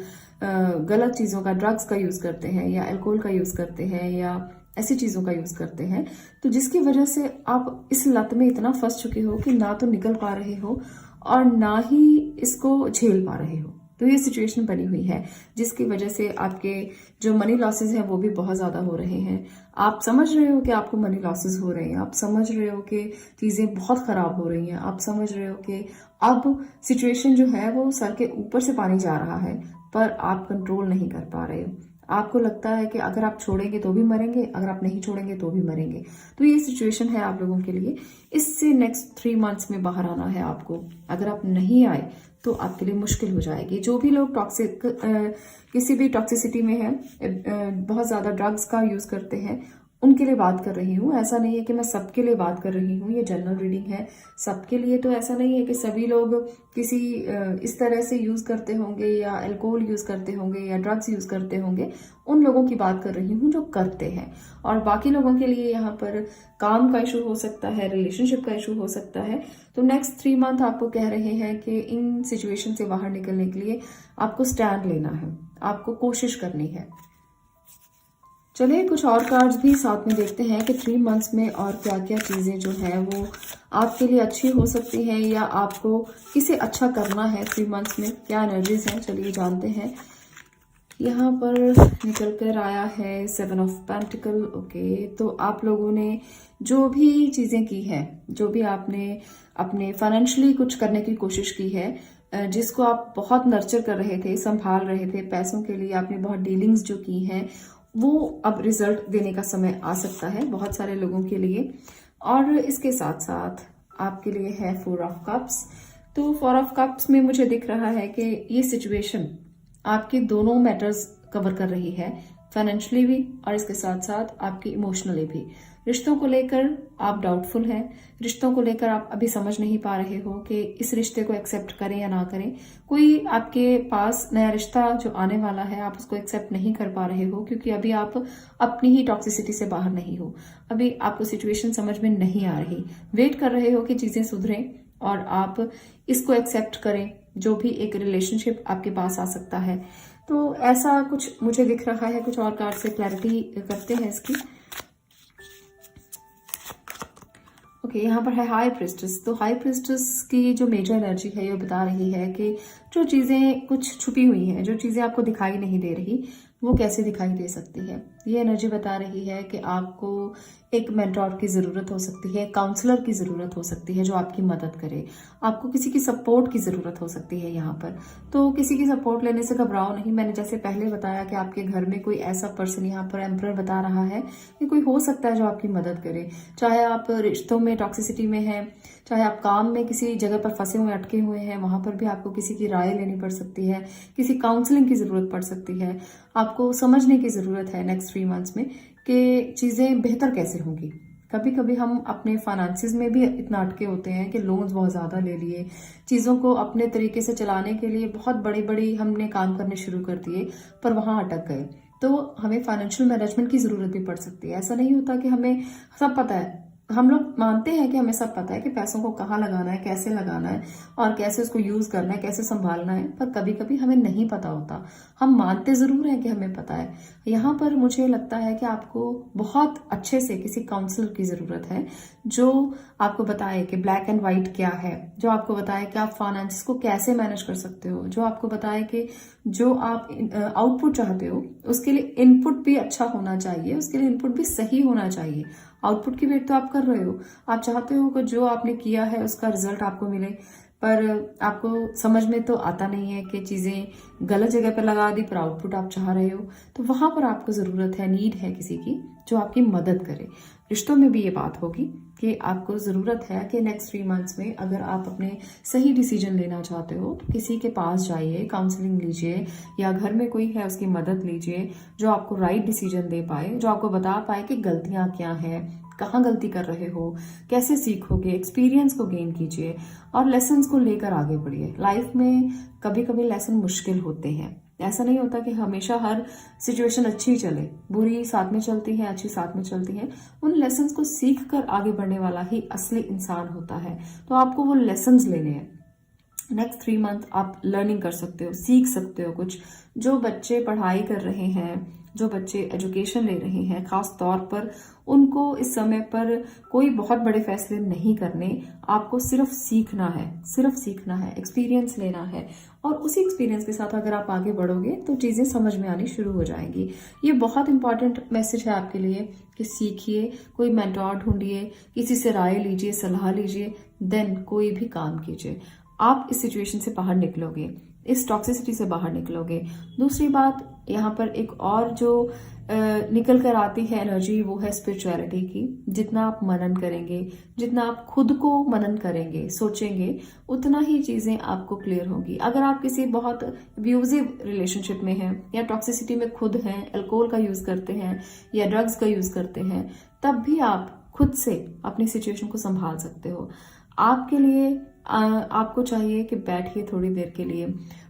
गलत चीजों का, ड्रग्स का यूज करते हैं या अल्कोहल का यूज करते हैं या ऐसी चीजों का यूज करते हैं, तो जिसकी वजह से आप इस लत में इतना फंस चुके हो कि ना तो निकल पा रहे हो और ना ही इसको झेल पा रहे हो। तो ये सिचुएशन बनी हुई है जिसकी वजह से आपके जो मनी लॉसेस हैं वो भी बहुत ज्यादा हो रहे हैं। आप समझ रहे हो कि आपको मनी लॉसेस हो रहे हैं, आप समझ रहे हो कि चीजें बहुत खराब हो रही हैं, आप समझ रहे हो कि अब सिचुएशन जो है वो सर के ऊपर से पानी जा रहा है, पर आप कंट्रोल नहीं कर पा रहे हो। आपको लगता है कि अगर आप छोड़ेंगे तो भी मरेंगे, अगर आप नहीं छोड़ेंगे तो भी मरेंगे। तो ये सिचुएशन है आप लोगों के लिए। इससे नेक्स्ट 3 मंथ्स में बाहर आना है आपको। अगर आप नहीं आए तो आपके लिए मुश्किल हो जाएगी। जो भी लोग टॉक्सिक किसी भी टॉक्सिसिटी में है, बहुत ज्यादा ड्रग्स का यूज करते हैं, उनके लिए बात कर रही हूँ। ऐसा नहीं है कि मैं सबके लिए बात कर रही हूँ, ये जनरल रीडिंग है सबके लिए। तो ऐसा नहीं है कि सभी लोग किसी इस तरह से यूज करते होंगे या अल्कोहल यूज करते होंगे या ड्रग्स यूज करते होंगे। उन लोगों की बात कर रही हूँ जो करते हैं। और बाकी लोगों के लिए यहाँ पर काम का इशू हो सकता है, रिलेशनशिप का इशू हो सकता है। तो नेक्स्ट 3 मंथ आपको कह रहे हैं कि इन सिचुएशन से बाहर निकलने के लिए आपको स्टैंड लेना है, आपको कोशिश करनी है। चलिए कुछ और कार्ड्स भी साथ में देखते हैं कि 3 मंथ्स में और क्या क्या चीजें जो है वो आपके लिए अच्छी हो सकती हैं या आपको किसे अच्छा करना है 3 मंथ्स में, क्या एनर्जीज हैं। चलिए जानते हैं। यहाँ पर निकल कर आया है 7 ऑफ पेंटिकल। ओके, तो आप लोगों ने जो भी चीजें की है, जो भी आपने अपने फाइनेंशियली कुछ करने की कोशिश की है, जिसको आप बहुत नर्चर कर रहे थे, संभाल रहे थे, पैसों के लिए आपने बहुत डीलिंग्स जो की हैं, वो अब रिजल्ट देने का समय आ सकता है बहुत सारे लोगों के लिए। और इसके साथ साथ आपके लिए है 4 ऑफ कप्स। तो 4 ऑफ कप्स में मुझे दिख रहा है कि ये सिचुएशन आपके दोनों मैटर्स कवर कर रही है, फाइनेंशियली भी और इसके साथ साथ आपकी इमोशनली भी। रिश्तों को लेकर आप डाउटफुल हैं, रिश्तों को लेकर आप अभी समझ नहीं पा रहे हो कि इस रिश्ते को एक्सेप्ट करें या ना करें। कोई आपके पास नया रिश्ता जो आने वाला है, आप उसको एक्सेप्ट नहीं कर पा रहे हो क्योंकि अभी आप अपनी ही टॉक्सिसिटी से बाहर नहीं हो। अभी आपको सिचुएशन समझ में नहीं आ रही, वेट कर रहे हो कि चीजें सुधरें और आप इसको एक्सेप्ट करें, जो भी एक रिलेशनशिप आपके पास आ सकता है। तो ऐसा कुछ मुझे दिख रहा है। कुछ और कार्ड से क्लैरिटी करते हैं इसकी। ओके, यहाँ पर है हाई प्रिस्टेस। तो हाई प्रिस्टेस की जो मेजर एनर्जी है ये बता रही है कि जो चीजें कुछ छुपी हुई हैं, जो चीजें आपको दिखाई नहीं दे रही, वो कैसे दिखाई दे सकती है। ये एनर्जी बता रही है कि आपको एक मेंटोर की ज़रूरत हो सकती है, काउंसलर की ज़रूरत हो सकती है जो आपकी मदद करे। आपको किसी की सपोर्ट की ज़रूरत हो सकती है यहाँ पर। तो किसी की सपोर्ट लेने से घबराओ नहीं। मैंने जैसे पहले बताया कि आपके घर में कोई ऐसा पर्सन यहाँ पर एम्परर बता रहा है कि कोई हो सकता है जो आपकी मदद करे। चाहे आप रिश्तों में टॉक्सिसिटी में हैं, चाहे आप काम में किसी जगह पर फंसे हुए अटके हुए हैं, वहां पर भी आपको किसी की राय लेनी पड़ सकती है, किसी काउंसलिंग की ज़रूरत पड़ सकती है। आपको समझने की ज़रूरत है नेक्स्ट 3 मंथ्स में कि चीज़ें बेहतर कैसे होंगी। कभी कभी हम अपने फाइनेंसिस में भी इतना अटके होते हैं कि लोन्स बहुत ज़्यादा ले लिए, चीज़ों को अपने तरीके से चलाने के लिए बहुत बड़ी बड़ी हमने काम करने शुरू कर दिए, पर वहाँ अटक गए। तो हमें फाइनेंशियल मैनेजमेंट की ज़रूरत भी पड़ सकती है। ऐसा नहीं होता कि हमें सब पता है। हम लोग मानते हैं कि हमें सब पता है कि पैसों को कहाँ लगाना है, कैसे लगाना है और कैसे उसको यूज करना है, कैसे संभालना है, पर कभी कभी हमें नहीं पता होता। हम मानते जरूर हैं कि हमें पता है। यहाँ पर मुझे लगता है कि आपको बहुत अच्छे से किसी काउंसलर की जरूरत है जो आपको बताए कि ब्लैक एंड व्हाइट क्या है, जो आपको बताए कि आप फाइनेंस को कैसे मैनेज कर सकते हो, जो आपको बताए कि जो आप आउटपुट चाहते हो उसके लिए इनपुट भी अच्छा होना चाहिए, उसके लिए इनपुट भी सही होना चाहिए। आउटपुट की वेट तो आप कर रहे हो, आप चाहते हो कि जो आपने किया है उसका रिजल्ट आपको मिले, पर आपको समझ में तो आता नहीं है कि चीजें गलत जगह पर लगा दी पर आउटपुट आप चाह रहे हो। तो वहां पर आपको जरूरत है, नीड है किसी की जो आपकी मदद करे। रिश्तों में भी ये बात होगी कि आपको जरूरत है कि नेक्स्ट 3 मंथ्स में अगर आप अपने सही डिसीजन लेना चाहते हो तो किसी के पास जाइए, काउंसलिंग लीजिए, या घर में कोई है उसकी मदद लीजिए जो आपको राइट डिसीजन दे पाए, जो आपको बता पाए कि गलतियां क्या हैं, कहाँ गलती कर रहे हो, कैसे सीखोगे। एक्सपीरियंस को गेन कीजिए और लेसन्स को लेकर आगे बढ़िए। लाइफ में कभी कभी लेसन मुश्किल होते हैं। ऐसा नहीं होता कि हमेशा हर सिचुएशन अच्छी ही चले, बुरी साथ में चलती है, अच्छी साथ में चलती है। उन लेसन्स को सीख कर आगे बढ़ने वाला ही असली इंसान होता है। तो आपको वो लेसन्स लेने हैं। नेक्स्ट 3 मंथ आप लर्निंग कर सकते हो, सीख सकते हो कुछ। जो बच्चे पढ़ाई कर रहे हैं, जो बच्चे एजुकेशन ले रहे हैं, खास तौर पर उनको इस समय पर कोई बहुत बड़े फैसले नहीं करने। आपको सिर्फ सीखना है, सिर्फ सीखना है, एक्सपीरियंस लेना है, और उसी एक्सपीरियंस के साथ अगर आप आगे बढ़ोगे तो चीज़ें समझ में आनी शुरू हो जाएंगी। ये बहुत इंपॉर्टेंट मैसेज है आपके लिए कि सीखिए, कोई मेंटोर ढूंढिए, किसी से राय लीजिए, सलाह लीजिए, देन कोई भी काम कीजिए। आप इस सिचुएशन से बाहर निकलोगे, इस टॉक्सिसिटी से बाहर निकलोगे। दूसरी बात यहाँ पर एक और जो निकल कर आती है एनर्जी, वो है स्पिरिचुअलिटी की। जितना आप मनन करेंगे, जितना आप खुद को मनन करेंगे, सोचेंगे, उतना ही चीजें आपको क्लियर होंगी। अगर आप किसी बहुत अब्यूजिव रिलेशनशिप में हैं या टॉक्सिसिटी में खुद हैं, अल्कोहल का यूज करते हैं या ड्रग्स का यूज करते हैं, तब भी आप खुद से अपनी सिचुएशन को संभाल सकते हो। आपके लिए आपको चाहिए कि बैठिए थोड़ी देर के लिए,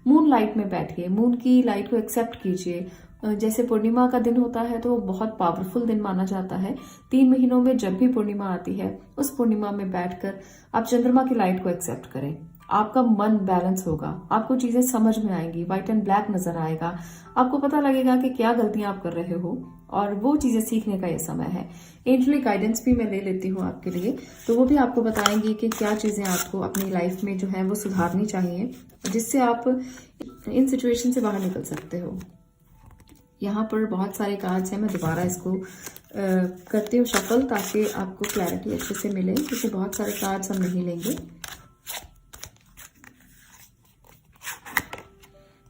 मून लाइट में बैठिए, मून की लाइट को एक्सेप्ट कीजिए। जैसे पूर्णिमा का दिन होता है तो वो बहुत पावरफुल दिन माना जाता है। 3 महीनों में जब भी पूर्णिमा आती है, उस पूर्णिमा में बैठकर आप चंद्रमा की लाइट को एक्सेप्ट करें। आपका मन बैलेंस होगा, आपको चीजें समझ में आएंगी, व्हाइट एंड ब्लैक नजर आएगा, आपको पता लगेगा कि क्या गलतियां आप कर रहे हो, और वो चीजें सीखने का ये समय है। एंजलिक गाइडेंस भी मैं ले लेती हूँ आपके लिए, तो वो भी आपको बताएंगी कि क्या चीजें आपको अपनी लाइफ में जो है वो सुधारनी चाहिए, जिससे आप इन सिचुएशन से बाहर निकल सकते हो। यहाँ पर बहुत सारे कार्ड्स हैं, मैं दोबारा इसको करती हूँ शफल, ताकि आपको क्लैरिटी अच्छे से मिले, क्योंकि बहुत सारे कार्ड्स हम नहीं लेंगे।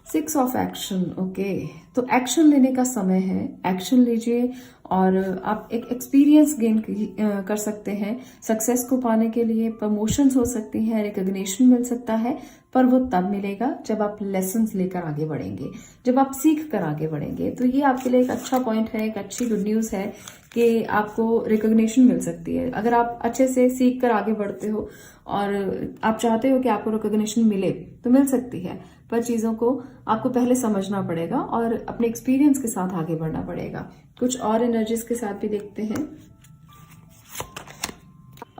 6 ऑफ एक्शन, ओके। तो एक्शन लेने का समय है, एक्शन लीजिए और आप एक एक्सपीरियंस गेन कर सकते हैं। सक्सेस को पाने के लिए प्रमोशंस हो सकती हैं, रिकॉग्निशन मिल सकता है, पर वो तब मिलेगा जब आप लेसन्स लेकर आगे बढ़ेंगे, जब आप सीख कर आगे बढ़ेंगे। तो ये आपके लिए एक अच्छा पॉइंट है, एक अच्छी गुड न्यूज है कि आपको रिकॉग्निशन मिल सकती है। अगर आप अच्छे से सीख कर आगे बढ़ते हो और आप चाहते हो कि आपको रिकॉग्निशन मिले तो मिल सकती है, पर चीजों को आपको पहले समझना पड़ेगा और अपने एक्सपीरियंस के साथ आगे बढ़ना पड़ेगा। कुछ और एनर्जीज के साथ भी देखते हैं।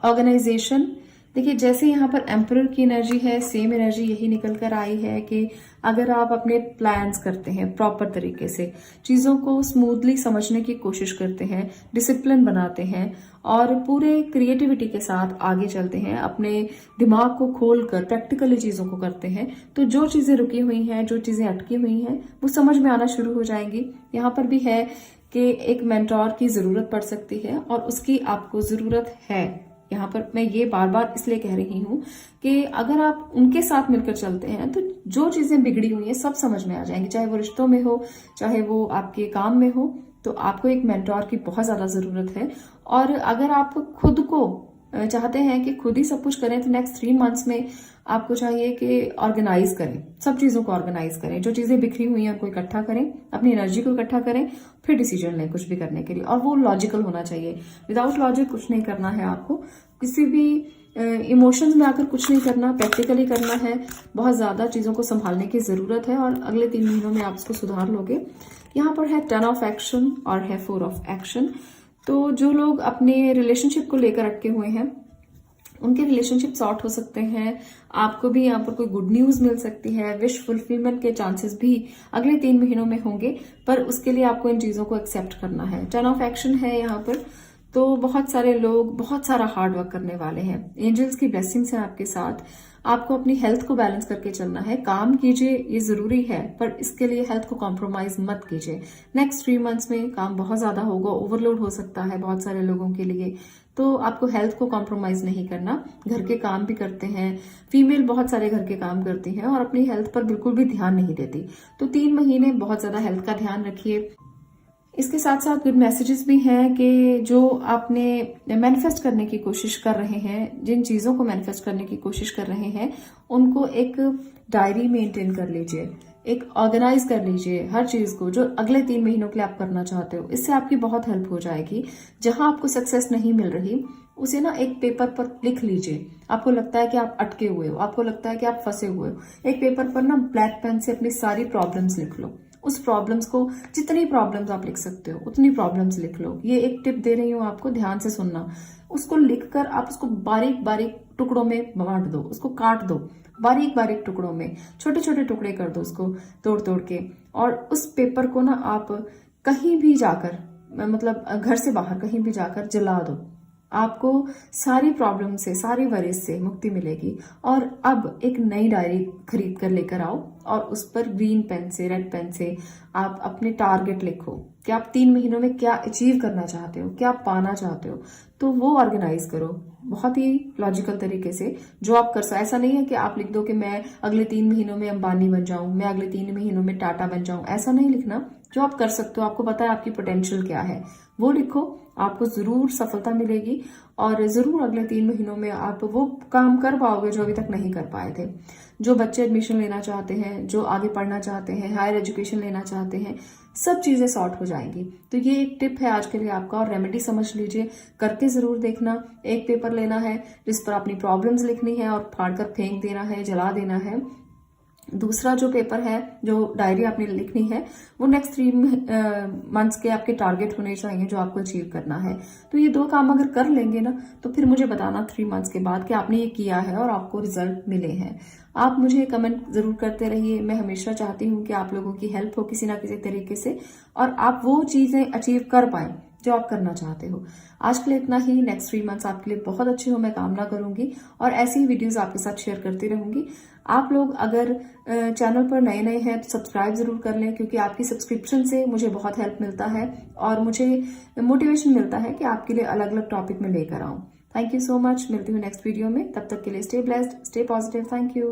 ऑर्गेनाइजेशन, देखिए जैसे यहाँ पर एम्परर की एनर्जी है, सेम एनर्जी यही निकल कर आई है कि अगर आप अपने प्लान्स करते हैं प्रॉपर तरीके से, चीज़ों को स्मूथली समझने की कोशिश करते हैं, डिसिप्लिन बनाते हैं और पूरे क्रिएटिविटी के साथ आगे चलते हैं, अपने दिमाग को खोल कर प्रैक्टिकली चीज़ों को करते हैं, तो जो चीज़ें रुकी हुई हैं, जो चीज़ें अटकी हुई हैं, वो समझ में आना शुरू हो जाएंगी। यहाँ पर भी है कि एक मेंटोर की ज़रूरत पड़ सकती है और उसकी आपको ज़रूरत है। यहाँ पर मैं ये बार बार इसलिए कह रही हूँ कि अगर आप उनके साथ मिलकर चलते हैं तो जो चीजें बिगड़ी हुई हैं सब समझ में आ जाएंगी, चाहे वो रिश्तों में हो, चाहे वो आपके काम में हो। तो आपको एक मेंटोर की बहुत ज्यादा जरूरत है। और अगर आप खुद को चाहते हैं कि खुद ही सब कुछ करें तो नेक्स्ट 3 मंथ्स में आपको चाहिए कि ऑर्गेनाइज करें, सब चीजों को ऑर्गेनाइज करें, जो चीजें बिखरी हुई हैं उनको इकट्ठा करें, अपनी एनर्जी को इकट्ठा करें, फिर डिसीजन लें कुछ भी करने के लिए। और वो लॉजिकल होना चाहिए, विदाउट लॉजिक कुछ नहीं करना है आपको, किसी भी इमोशंस में आकर कुछ नहीं करना, प्रैक्टिकली करना है। बहुत ज्यादा चीजों को संभालने की जरूरत है और अगले 3 महीनों में आप इसको सुधार लोगे। यहाँ पर है 10 ऑफ एक्शन और है 4 ऑफ एक्शन। तो जो लोग अपने रिलेशनशिप को लेकर अटके हुए हैं उनके रिलेशनशिप सॉर्ट हो सकते हैं, आपको भी यहाँ पर कोई गुड न्यूज मिल सकती है, विश फुलफिलमेंट के चांसेस भी अगले 3 महीनों में होंगे, पर उसके लिए आपको इन चीजों को एक्सेप्ट करना है। 10 ऑफ एक्शन है यहाँ पर। तो बहुत सारे लोग बहुत सारा हार्ड वर्क करने वाले हैं, एंजल्स की ब्लेसिंग्स हैं आपके साथ। आपको अपनी हेल्थ को बैलेंस करके चलना है, काम कीजिए ये जरूरी है, पर इसके लिए हेल्थ को कॉम्प्रोमाइज मत कीजिए। नेक्स्ट 3 मंथ्स में काम बहुत ज्यादा होगा, ओवरलोड हो सकता है बहुत सारे लोगों के लिए, तो आपको हेल्थ को कॉम्प्रोमाइज नहीं करना। घर के काम भी करते हैं, फीमेल बहुत सारे घर के काम करती हैं और अपनी हेल्थ पर बिल्कुल भी ध्यान नहीं देती, तो 3 महीने बहुत ज्यादा हेल्थ का ध्यान रखिए। इसके साथ साथ गुड मैसेजेस भी हैं कि जो आपने मैनिफेस्ट करने की कोशिश कर रहे हैं, जिन चीजों को मैनिफेस्ट करने की कोशिश कर रहे हैं, उनको एक डायरी मेंटेन कर लीजिए, एक ऑर्गेनाइज कर लीजिए हर चीज को जो अगले 3 महीनों के लिए आप करना चाहते हो। इससे आपकी बहुत हेल्प हो जाएगी। जहां आपको सक्सेस नहीं मिल रही उसे ना एक पेपर पर लिख लीजिए। आपको लगता है कि आप अटके हुए हो, आपको लगता है कि आप फंसे हुए हो, एक पेपर पर ना ब्लैक पेन से अपनी सारी प्रॉब्लम्स लिख लो। उस प्रॉब्लम्स को, जितनी प्रॉब्लम्स आप लिख सकते हो उतनी प्रॉब्लम्स लिख लो। ये एक टिप दे रही हूँ आपको, ध्यान से सुनना। उसको लिखकर आप उसको बारीक बारीक टुकड़ों में बांट दो, उसको काट दो बारीक बारीक टुकड़ों में, छोटे छोटे टुकड़े कर दो उसको तोड़ तोड़ के। और उस पेपर को ना आप कहीं भी जाकर, मतलब घर से बाहर कहीं भी जाकर जला दो। आपको सारी प्रॉब्लम से, सारी वरीज से मुक्ति मिलेगी। और अब एक नई डायरी खरीद कर लेकर आओ और उस पर ग्रीन पेन से, रेड पेन से आप अपने टारगेट लिखो कि आप 3 महीनों में क्या अचीव करना चाहते हो, क्या पाना चाहते हो, तो वो ऑर्गेनाइज करो बहुत ही लॉजिकल तरीके से जो आप कर सकते। ऐसा नहीं है कि आप लिख दो कि मैं अगले 3 महीनों में अंबानी बन जाऊं, मैं अगले 3 महीनों में टाटा बन जाऊं, ऐसा नहीं लिखना। जो आप कर सकते हो, आपको पता है आपकी पोटेंशियल क्या है, वो लिखो। आपको जरूर सफलता मिलेगी और जरूर अगले 3 महीनों में आप वो काम कर पाओगे जो अभी तक नहीं कर पाए थे। जो बच्चे एडमिशन लेना चाहते हैं, जो आगे पढ़ना चाहते हैं, हायर एजुकेशन लेना चाहते हैं, सब चीजें सॉर्ट हो जाएंगी। तो ये एक टिप है आज के लिए आपका, और रेमेडी समझ लीजिए, करके जरूर देखना। एक पेपर लेना है जिस पर अपनी प्रॉब्लम्स लिखनी है और फाड़ कर फेंक देना है, जला देना है। दूसरा जो पेपर है, जो डायरी आपने लिखनी है, वो नेक्स्ट 3 मंथ्स के आपके टारगेट होने चाहिए जो आपको अचीव करना है। तो ये 2 काम अगर कर लेंगे ना, तो फिर मुझे बताना 3 मंथ्स के बाद कि आपने ये किया है और आपको रिजल्ट मिले हैं। आप मुझे कमेंट जरूर करते रहिए। मैं हमेशा चाहती हूँ कि आप लोगों की हेल्प हो किसी ना किसी तरीके से और आप वो चीजें अचीव कर पाए जो आप करना चाहते हो। आज के लिए इतना ही। नेक्स्ट 3 मंथ्स आपके लिए बहुत अच्छे हो, मैं कामना करूंगी और ऐसी ही वीडियोस आपके साथ शेयर करती रहूंगी। आप लोग अगर चैनल पर नए नए हैं तो सब्सक्राइब जरूर कर लें, क्योंकि आपकी सब्सक्रिप्शन से मुझे बहुत हेल्प मिलता है और मुझे मोटिवेशन मिलता है कि आपके लिए अलग अलग टॉपिक में लेकर आऊं। Thank you so much. मिलती हूँ नेक्स्ट वीडियो में, तब तक के लिए stay blessed, stay positive. Thank you.